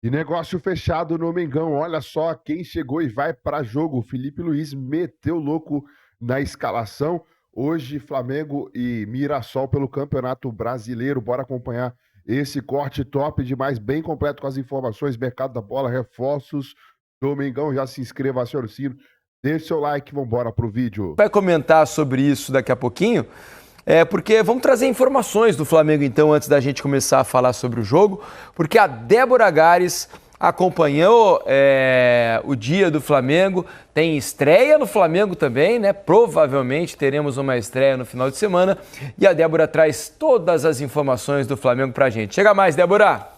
E negócio fechado no Mengão. Olha só quem chegou e vai para jogo. O Felipe Luiz meteu louco na escalação. Hoje, Flamengo e Mirassol pelo Campeonato Brasileiro. Bora acompanhar esse corte top demais, bem completo com as informações, mercado da bola, reforços do Mengão. Já se inscreva, acione o sino, deixe seu like, vamos embora pro vídeo. Vai comentar sobre isso daqui a pouquinho, porque vamos trazer informações do Flamengo então, antes da gente começar a falar sobre o jogo, porque a Débora Gares acompanhou o dia do Flamengo, tem estreia no Flamengo também, né? Provavelmente teremos uma estreia no final de semana e a Débora traz todas as informações do Flamengo pra gente. Chega mais, Débora!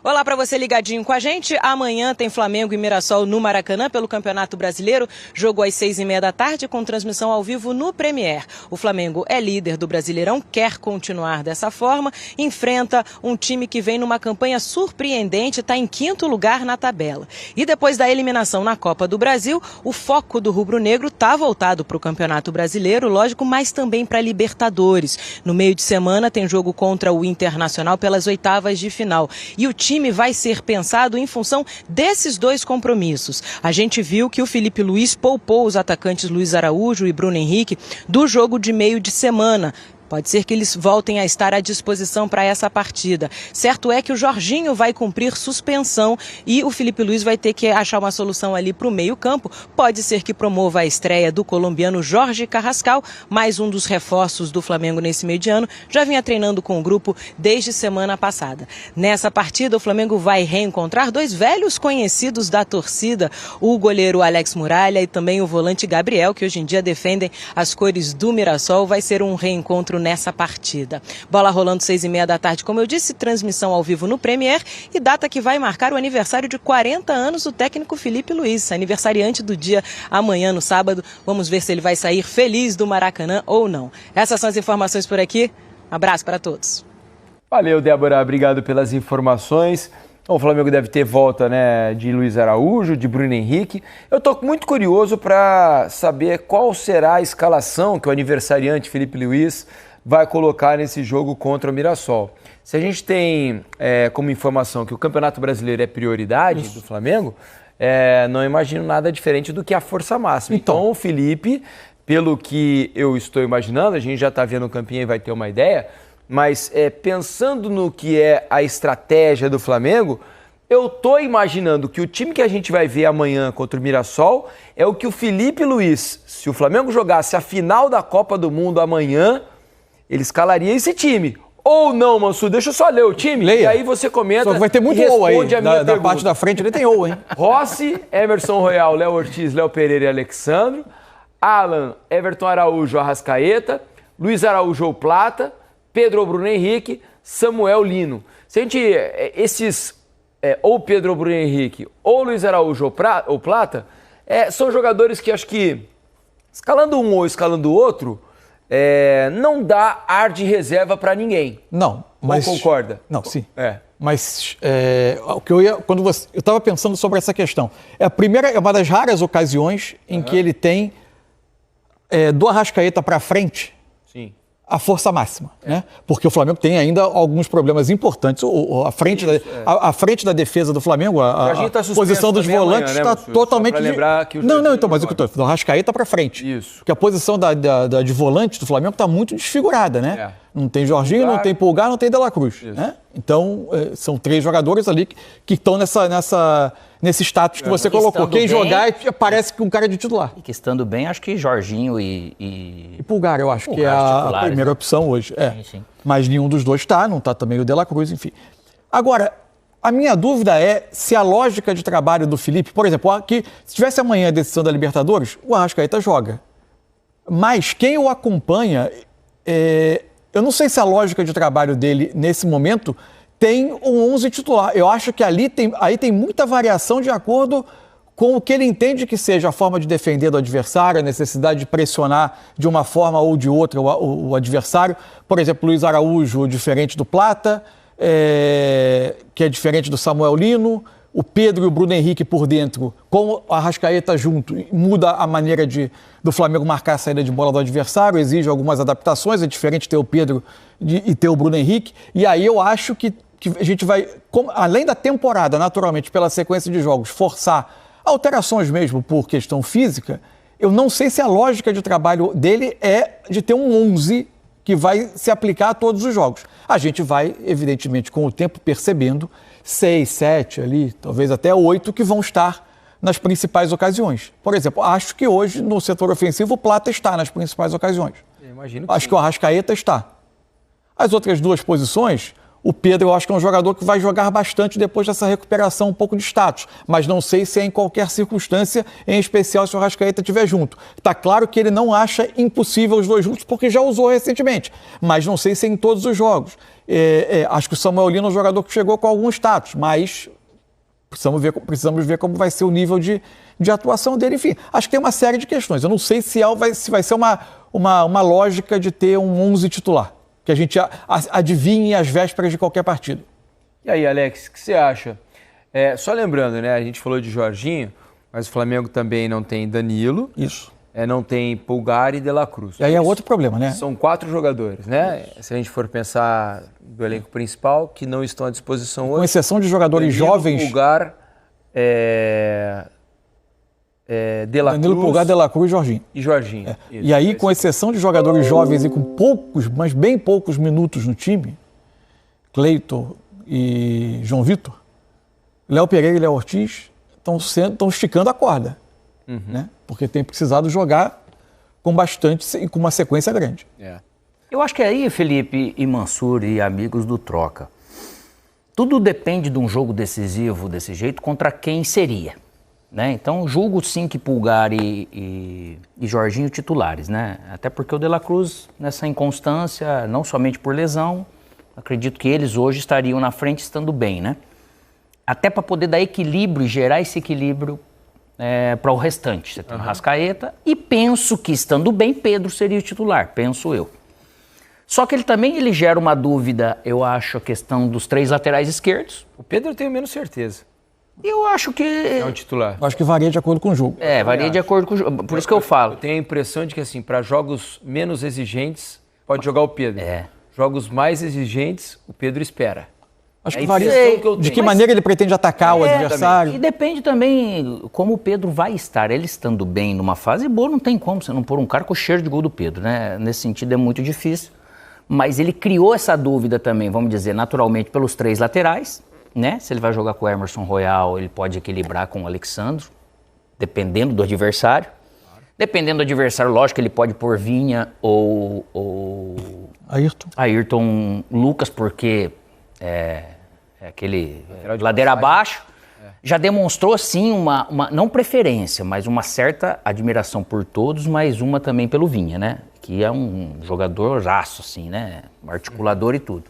Olá para você ligadinho com a gente. Amanhã tem Flamengo e Mirassol no Maracanã pelo Campeonato Brasileiro. Jogo às 6h30 da tarde com transmissão ao vivo no Premier. O Flamengo é líder do Brasileirão, quer continuar dessa forma. Enfrenta um time que vem numa campanha surpreendente, está em 5º lugar na tabela. E depois da eliminação na Copa do Brasil, o foco do rubro-negro está voltado para o Campeonato Brasileiro, lógico, mas também para a Libertadores. No meio de semana tem jogo contra o Internacional pelas oitavas de final. E o time vai ser pensado em função desses dois compromissos. A gente viu que o Felipe Luiz poupou os atacantes Luiz Araújo e Bruno Henrique do jogo de meio de semana. Pode ser que eles voltem a estar à disposição para essa partida. Certo é que o Jorginho vai cumprir suspensão e o Felipe Luiz vai ter que achar uma solução ali para o meio-campo. Pode ser que promova a estreia do colombiano Jorge Carrascal, mais um dos reforços do Flamengo nesse meio de ano. Já vinha treinando com o grupo desde semana passada. Nessa partida, o Flamengo vai reencontrar dois velhos conhecidos da torcida, o goleiro Alex Muralha e também o volante Gabriel, que hoje em dia defendem as cores do Mirassol. Vai ser um reencontro nessa partida. Bola rolando 6h30 da tarde, como eu disse, transmissão ao vivo no Premier e data que vai marcar o aniversário de 40 anos do técnico Felipe Luiz, aniversariante do dia amanhã no sábado. Vamos ver se ele vai sair feliz do Maracanã ou não. Essas são as informações por aqui. Abraço para todos. Valeu, Débora. Obrigado pelas informações. O Flamengo deve ter volta, né, de Luiz Araújo, de Bruno Henrique. Eu estou muito curioso para saber qual será a escalação que o aniversariante Felipe Luiz vai colocar nesse jogo contra o Mirassol. Se a gente tem como informação que o Campeonato Brasileiro é prioridade do Flamengo, não imagino nada diferente do que a força máxima. Então o Felipe, pelo que eu estou imaginando, a gente já está vendo o campinho e vai ter uma ideia, mas pensando no que é a estratégia do Flamengo, eu estou imaginando que o time que a gente vai ver amanhã contra o Mirassol é o que o Felipe Luiz, se o Flamengo jogasse a final da Copa do Mundo amanhã, ele escalaria esse time. Ou não, Mansur? Deixa eu só ler o time. Leia. E aí você comenta. Só vai ter muito ou aí. Da parte da frente ele tem ou, hein? Rossi, Emerson Royal, Léo Ortiz, Léo Pereira e Alexandro. Alan, Everton Araújo, Arrascaeta. Luiz Araújo ou Plata. Pedro ou Bruno Henrique. Samuel Lino. Se a gente, ou Pedro ou Bruno Henrique, ou Luiz Araújo ou Plata, são jogadores que acho que, escalando um ou escalando o outro, não dá ar de reserva para ninguém. Não, mas... Não concorda? Não, sim. Mas o que eu estava pensando sobre essa questão. É uma das raras ocasiões em que ele tem do Arrascaeta para frente. Sim. A força máxima, né? Porque o Flamengo tem ainda alguns problemas importantes. A frente da defesa do Flamengo, a posição dos volantes está totalmente... Então, mas o que eu estou... O Arrascaeta para frente. Isso. Porque a posição de volante do Flamengo está muito desfigurada, né? Não tem Jorginho, não tem Pulgar, não tem De La Cruz. Né? Então, são 3 jogadores ali que estão nesse status que você colocou. Quem jogar parece que um cara de titular. E que estando bem, acho que Jorginho e Pulgar, eu acho que é a primeira opção hoje. Sim. Mas nenhum dos dois está, não está também o De La Cruz, enfim. Agora, a minha dúvida é se a lógica de trabalho do Felipe, por exemplo, se tivesse amanhã a decisão da Libertadores, o Arrascaeta joga. Mas quem o acompanha, eu não sei se a lógica de trabalho dele, nesse momento, tem um 11 titular. Eu acho que aí tem muita variação de acordo com o que ele entende que seja a forma de defender do adversário, a necessidade de pressionar de uma forma ou de outra o adversário. Por exemplo, Luiz Araújo, diferente do Plata, que é diferente do Samuel Lino. O Pedro e o Bruno Henrique por dentro, com o Arrascaeta junto, muda a maneira do Flamengo marcar a saída de bola do adversário, exige algumas adaptações, é diferente ter o Pedro e ter o Bruno Henrique. E aí eu acho que que a gente vai, além da temporada, naturalmente, pela sequência de jogos, forçar alterações mesmo por questão física, eu não sei se a lógica de trabalho dele é de ter um 11 que vai se aplicar a todos os jogos. A gente vai, evidentemente, com o tempo percebendo 6, 7 ali, talvez até 8 que vão estar nas principais ocasiões. Por exemplo, acho que hoje no setor ofensivo o Plata está nas principais ocasiões. Acho que o Arrascaeta está. As outras duas posições, o Pedro eu acho que é um jogador que vai jogar bastante depois dessa recuperação um pouco de status, mas não sei se é em qualquer circunstância, em especial se o Arrascaeta estiver junto. Está claro que ele não acha impossível os dois juntos, porque já usou recentemente, mas não sei se é em todos os jogos. Acho que o Samuel Lino é um jogador que chegou com algum status, mas precisamos ver como vai ser o nível de atuação dele. Enfim, acho que tem uma série de questões. Eu não sei se vai ser uma lógica de ter um 11 titular, que a gente adivinhe as vésperas de qualquer partido. E aí, Alex, o que você acha? Só lembrando, né? A gente falou de Jorginho, mas o Flamengo também não tem Danilo. Isso. Não tem Pulgar e De La Cruz. E aí é outro problema, né? São 4 jogadores, né? Se a gente for pensar do elenco principal, que não estão à disposição hoje. Com exceção de jogadores Danilo, jovens. Pulgar, De La Danilo, Cruz, Pulgar, De La Cruz e Jorginho. E Jorginho. E aí, com exceção de jogadores jovens e com poucos, mas bem poucos minutos no time, Cleiton e João Vitor, Léo Pereira e Léo Ortiz estão esticando a corda, né? Porque tem precisado jogar com bastante e com uma sequência grande. Eu acho que aí, Felipe e Mansur e amigos do Troca, tudo depende de um jogo decisivo desse jeito contra quem seria, né? Então, julgo sim que Pulgar e Jorginho titulares, né? Até porque o De La Cruz, nessa inconstância, não somente por lesão, acredito que eles hoje estariam na frente estando bem, né? Até para poder dar equilíbrio e gerar esse equilíbrio para o restante. Você tem o Arrascaeta e penso que, estando bem, Pedro seria o titular, penso eu. Só que ele gera uma dúvida, eu acho, a questão dos 3 laterais esquerdos. O Pedro eu tenho menos certeza. Eu acho que... É um titular. Eu acho que varia de acordo com o jogo. Varia de acordo com o jogo. Por isso que eu falo. Eu tenho a impressão de que, assim, para jogos menos exigentes, pode jogar o Pedro. Jogos mais exigentes, o Pedro espera. Acho que varia de que maneira ele pretende atacar o adversário. E depende também como o Pedro vai estar. Ele estando bem numa fase boa, não tem como você não pôr um cara com o cheiro de gol do Pedro, né? Nesse sentido é muito difícil. Mas ele criou essa dúvida também, vamos dizer, naturalmente pelos 3 laterais, né? Se ele vai jogar com o Emerson Royal, ele pode equilibrar com o Alexandro, dependendo do adversário. Dependendo do adversário, lógico que ele pode pôr Vinha ou Ayrton Lucas, porque é aquele ladeira abaixo. Já demonstrou, sim, uma não preferência, mas uma certa admiração por todos, mas uma também pelo Vinha, né? Que é um jogadoraço, assim, né? Articulador e tudo.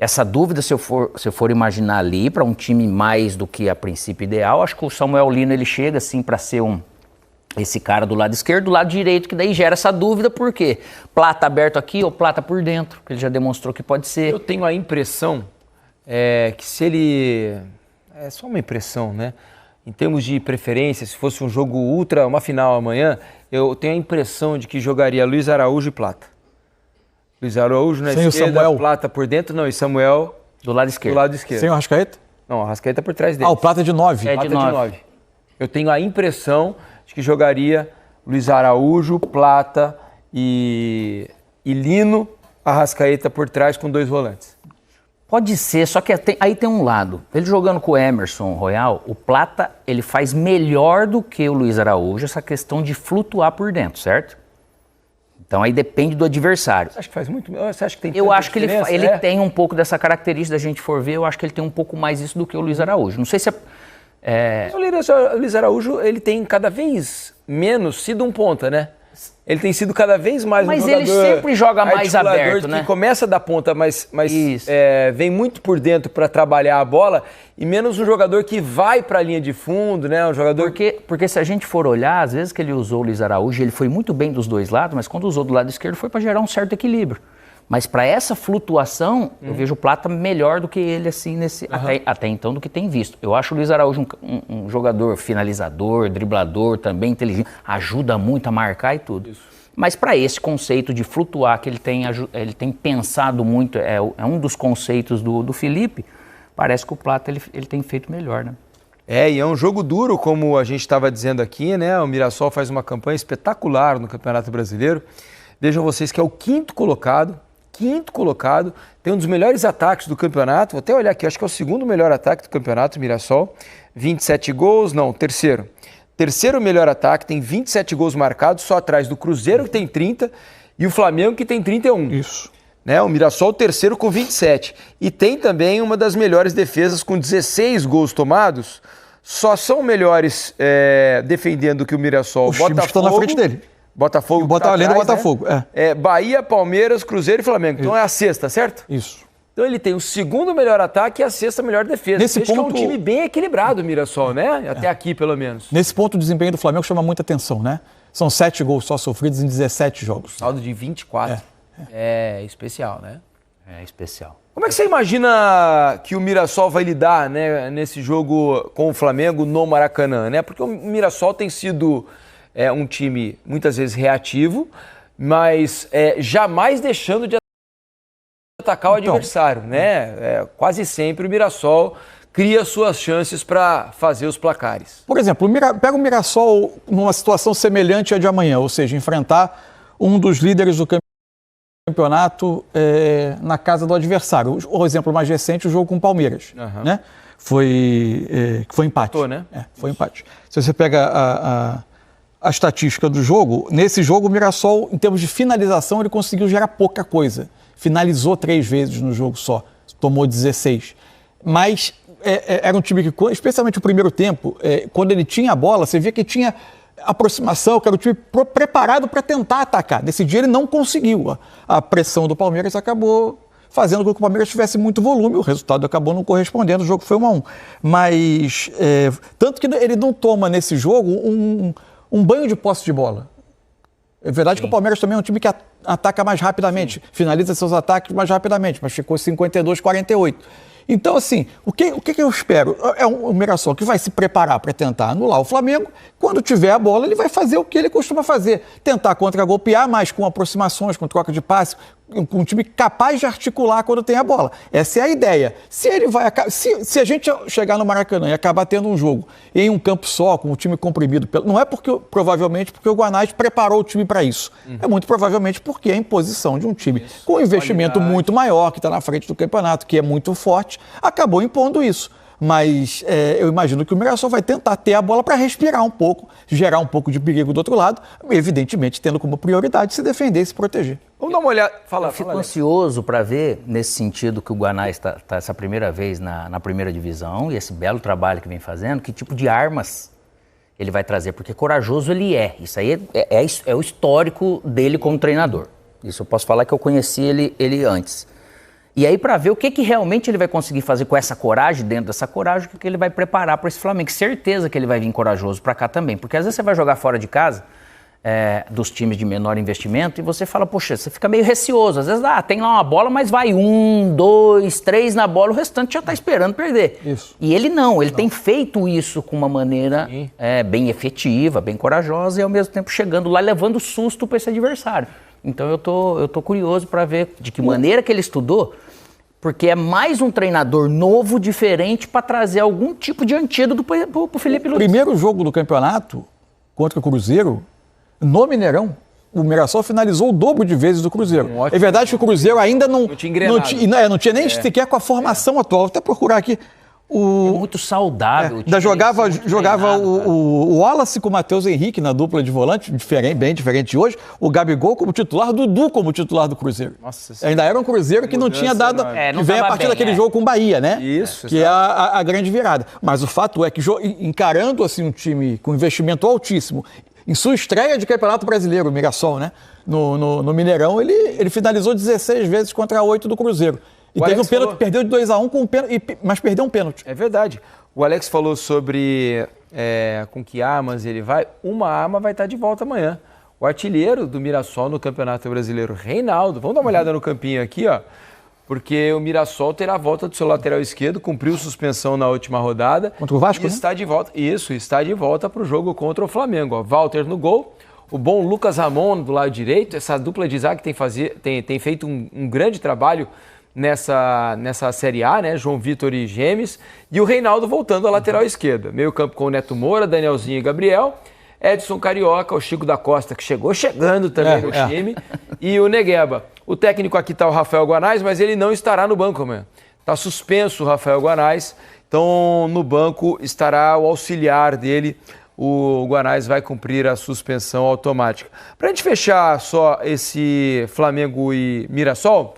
Essa dúvida, se eu for imaginar ali, para um time mais do que a princípio ideal, acho que o Samuel Lino, ele chega, assim, para ser esse cara do lado esquerdo, do lado direito, que daí gera essa dúvida, por quê? Plata aberto aqui ou Plata por dentro, que ele já demonstrou que pode ser. Eu tenho a impressão que se ele... É só uma impressão, né? Em termos de preferência, se fosse um jogo uma final amanhã, eu tenho a impressão de que jogaria Luiz Araújo e Plata. Luiz Araújo na esquerda, Plata por dentro, não, e Samuel do lado esquerdo. Sem o Arrascaeta? Não, o Arrascaeta por trás dele. O Plata de 9. Plata de 9. Eu tenho a impressão de que jogaria Luiz Araújo, Plata e Lino, Arrascaeta por trás com 2 volantes. Pode ser, só que aí tem um lado. Ele jogando com o Emerson Royal, o Plata, ele faz melhor do que o Luiz Araújo essa questão de flutuar por dentro, certo? Então aí depende do adversário. Você acha que faz muito? Você acha que tem Eu acho que ele tem um pouco dessa característica, da gente for ver, eu acho que ele tem um pouco mais isso do que o Luiz Araújo. Não sei se Mas o Luiz Araújo, ele tem cada vez menos sido um ponta, né? Ele tem sido cada vez mais um jogador... Mas ele sempre joga mais aberto, né? Que começa da ponta, mas vem muito por dentro para trabalhar a bola, e menos um jogador que vai para a linha de fundo, né? Um jogador... Porque se a gente for olhar, às vezes que ele usou o Luiz Araújo, ele foi muito bem dos 2 lados, mas quando usou do lado esquerdo foi para gerar um certo equilíbrio. Mas para essa flutuação, eu vejo o Plata melhor do que ele, assim, até então, do que tem visto. Eu acho o Luiz Araújo um jogador finalizador, driblador, também inteligente, ajuda muito a marcar e tudo. Isso. Mas para esse conceito de flutuar, que ele tem pensado muito, é um dos conceitos do Felipe, parece que o Plata ele tem feito melhor, né? E é um jogo duro, como a gente estava dizendo aqui, né? O Mirassol faz uma campanha espetacular no Campeonato Brasileiro. Vejam vocês que é o quinto colocado, tem um dos melhores ataques do campeonato, vou até olhar aqui, acho que é o segundo melhor ataque do campeonato, Mirassol, 27 gols, não, terceiro melhor ataque, tem 27 gols marcados, só atrás do Cruzeiro, que tem 30, e o Flamengo, que tem 31. Isso. Né? O Mirassol, terceiro com 27. E tem também uma das melhores defesas com 16 gols tomados. Só são melhores defendendo que o Mirassol. Os times que estão na frente dele. Botafogo. Além do Botafogo. Né? Bahia, Palmeiras, Cruzeiro e Flamengo. Então é a sexta, certo? Isso. Então ele tem o segundo melhor ataque e a sexta melhor defesa. Nesse ponto, que é um time bem equilibrado, o Mirassol, né? Até aqui, pelo menos. Nesse ponto, o desempenho do Flamengo chama muita atenção, né? São 7 gols só sofridos em 17 jogos. Saldo de 24. É especial, né? É especial. Como é que você imagina que o Mirassol vai lidar, né, nesse jogo com o Flamengo no Maracanã, né? Porque o Mirassol tem sido um time muitas vezes reativo, mas jamais deixando de atacar o adversário, né? Quase sempre o Mirassol cria suas chances para fazer os placares. Por exemplo, pega o Mirassol numa situação semelhante à de amanhã, ou seja, enfrentar um dos líderes do campeonato na casa do adversário. O exemplo mais recente, o jogo com o Palmeiras, né? Foi empate. Né? Foi empate. Se você pega a estatística do jogo, nesse jogo o Mirassol, em termos de finalização, ele conseguiu gerar pouca coisa. Finalizou 3 vezes no jogo só, tomou 16. Mas era um time que, especialmente o primeiro tempo, quando ele tinha a bola, você via que tinha aproximação, que era o time preparado para tentar atacar. Nesse dia ele não conseguiu. A pressão do Palmeiras acabou fazendo com que o Palmeiras tivesse muito volume, o resultado acabou não correspondendo, o jogo foi 1-1. Mas, tanto que ele não toma nesse jogo um banho de posse de bola. É verdade que o Palmeiras também é um time que ataca mais rapidamente, finaliza seus ataques mais rapidamente, mas ficou 52-48. Então, assim, o que eu espero? É um Mirassol que vai se preparar para tentar anular o Flamengo. Quando tiver a bola, ele vai fazer o que ele costuma fazer. Tentar contra-golpear, mas com aproximações, com troca de passe, com um time capaz de articular quando tem a bola. Essa é a ideia. Se a gente chegar no Maracanã e acabar tendo um jogo em um campo só, com o time comprimido, não é provavelmente porque o Guanais preparou o time para isso. É muito provavelmente porque é a imposição de um time com um investimento muito maior, que está na frente do campeonato, que é muito forte, acabou impondo isso. Mas eu imagino que o Mirassol vai tentar ter a bola para respirar um pouco, gerar um pouco de perigo do outro lado, evidentemente tendo como prioridade se defender e se proteger. Vamos dar uma olhada. Eu fico ansioso para ver, nesse sentido, que o Guanais está essa primeira vez na primeira divisão e esse belo trabalho que vem fazendo, que tipo de armas ele vai trazer, porque corajoso ele é. Isso aí é o histórico dele como treinador. Isso eu posso falar que eu conheci ele antes. E aí, para ver o que realmente ele vai conseguir fazer com essa coragem, dentro dessa coragem, o que ele vai preparar para esse Flamengo. Certeza que ele vai vir corajoso para cá também. Porque às vezes você vai jogar fora de casa, dos times de menor investimento, e você fala, poxa, você fica meio receoso. Às vezes, tem lá uma bola, mas vai 1, 2, 3 na bola, o restante já está esperando perder. Isso. E ele não, ele tem feito isso com uma maneira bem efetiva, bem corajosa, e ao mesmo tempo chegando lá e levando susto para esse adversário. Então eu tô curioso para ver de que maneira que ele estudou, porque é mais um treinador novo, diferente, para trazer algum tipo de antídoto para o Felipe Luiz. Primeiro jogo do campeonato contra o Cruzeiro, no Mineirão, o Mirassol finalizou o dobro de vezes do Cruzeiro. É verdade que o Cruzeiro ainda não tinha nem sequer com a formação atual. Vou até procurar aqui. É muito saudável. Jogava o Wallace com o Matheus Henrique na dupla de volante, bem diferente de hoje. O Gabigol como titular, Dudu como titular do Cruzeiro. Nossa, ainda era um Cruzeiro que não tinha dado... que vem a partir daquele jogo com o Bahia, né? Isso. Que é a grande virada. Mas o fato é que encarando assim um time com investimento altíssimo, em sua estreia de Campeonato Brasileiro, o Mirassol, né? No Mineirão, ele finalizou 16 vezes contra 8 do Cruzeiro. E teve um pênalti, perdeu de 2-1, mas perdeu um pênalti. É verdade. O Alex falou sobre com que armas ele vai. Uma arma vai estar de volta amanhã. O artilheiro do Mirassol no Campeonato Brasileiro, Reinaldo. Vamos dar uma olhada no campinho aqui, ó. Porque o Mirassol terá a volta do seu lateral esquerdo, cumpriu suspensão na última rodada. Contra o Vasco, e está de volta. Isso, está de volta para o jogo contra o Flamengo. Ó. Walter no gol. O bom Lucas Ramon do lado direito. Essa dupla de zaga tem feito um grande trabalho nessa Série A, né? João Vitor e Gemes. E o Reinaldo voltando à lateral esquerda. Meio campo com o Neto Moura, Danielzinho e Gabriel. Edson Carioca, o Chico da Costa, que chegando também no time. E o Negueba. O técnico aqui está o Rafael Guanais, mas ele não estará no banco amanhã. Está suspenso o Rafael Guanais. Então, no banco estará o auxiliar dele. O Guanais vai cumprir a suspensão automática. Para a gente fechar só esse Flamengo e Mirassol,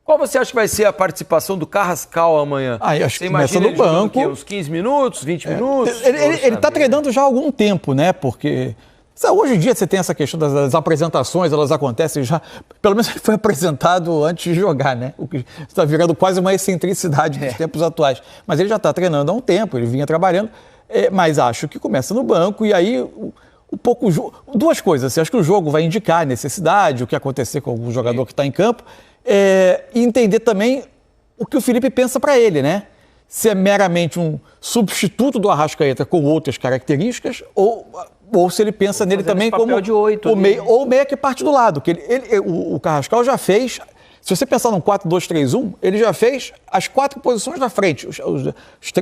qual você acha que vai ser a participação do Carrascal amanhã? Acho que começa no banco. Uns 15 minutos, 20 minutos? Ele está treinando já há algum tempo, né? Porque hoje em dia você tem essa questão das apresentações, elas acontecem já. Pelo menos ele foi apresentado antes de jogar, né? O que está virando quase uma excentricidade dos tempos atuais. Mas ele já está treinando há um tempo, ele vinha trabalhando. Mas acho que começa no banco e aí duas coisas. Acho que o jogo vai indicar a necessidade, o que acontecer com o jogador que está em campo, e entender também o que o Felipe pensa para ele, né? Se é meramente um substituto do Arrascaeta com outras características ou se ele pensa nele também como de 8, o meia que parte do lado. Que o Carrascal já fez. Se você pensar num 4-2-3-1, ele já fez as 4 posições da frente.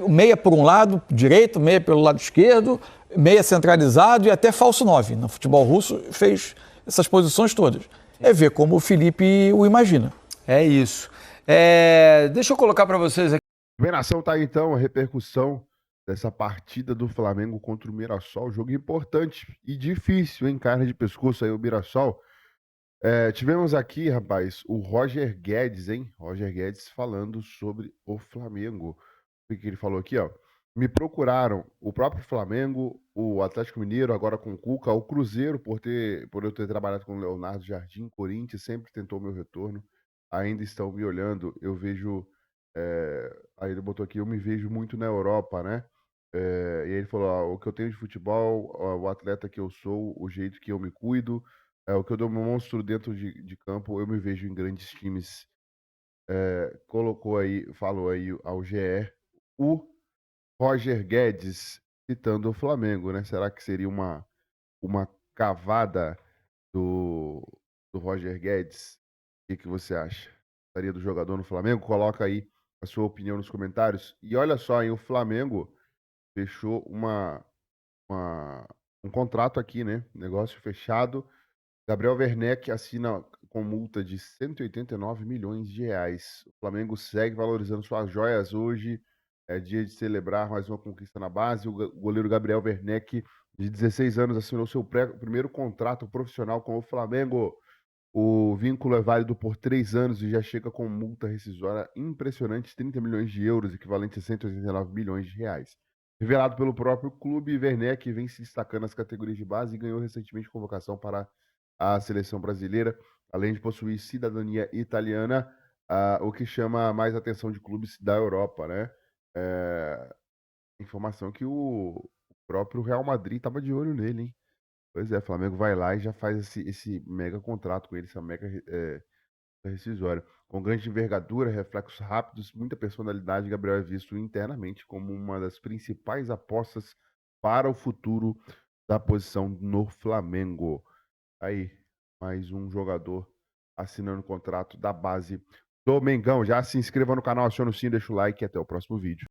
O meia por um lado direito, meia pelo lado esquerdo, meia centralizado e até falso 9. No futebol russo fez essas posições todas. É ver como o Felipe o imagina. É isso. Deixa eu colocar para vocês aqui. Bem, nação, tá aí, então a repercussão dessa partida do Flamengo contra o Mirassol. Jogo importante e difícil, hein? Carne de pescoço aí o Mirassol. Tivemos aqui, rapaz, o Roger Guedes, hein? Roger Guedes falando sobre o Flamengo. O que ele falou aqui, ó? Me procuraram o próprio Flamengo, o Atlético Mineiro, agora com o Cuca, o Cruzeiro, por eu ter trabalhado com o Leonardo Jardim, Corinthians, sempre tentou meu retorno. Ainda estão me olhando, eu vejo... aí ele botou aqui, eu me vejo muito na Europa, né? E aí ele falou, ó, o que eu tenho de futebol, ó, o atleta que eu sou, o jeito que eu me cuido, o que eu dou meu monstro dentro de campo, eu me vejo em grandes times. Falou aí ao GE, o Roger Guedes citando o Flamengo, né? Será que seria uma cavada do Roger Guedes? O que você acha? Gostaria do jogador no Flamengo? Coloca aí a sua opinião nos comentários. E olha só, hein, o Flamengo fechou um contrato aqui, né? Negócio fechado. Gabriel Werneck assina com multa de 189 milhões de reais. O Flamengo segue valorizando suas joias hoje. É dia de celebrar mais uma conquista na base. O goleiro Gabriel Werneck, de 16 anos, assinou seu primeiro contrato profissional com o Flamengo. O vínculo é válido por 3 anos e já chega com multa rescisória impressionante, 30 milhões de euros, equivalente a 189 milhões de reais. Revelado pelo próprio clube, Werneck vem se destacando nas categorias de base e ganhou recentemente convocação para a seleção brasileira, além de possuir cidadania italiana, o que chama mais atenção de clubes da Europa, né? Informação que o próprio Real Madrid estava de olho nele, hein? Pois é, o Flamengo vai lá e já faz esse mega contrato com ele, essa mega rescisória. Com grande envergadura, reflexos rápidos, muita personalidade, Gabriel é visto internamente como uma das principais apostas para o futuro da posição no Flamengo. Aí, mais um jogador assinando o contrato da base do Mengão. Já se inscreva no canal, acione o sininho, deixa o like e até o próximo vídeo.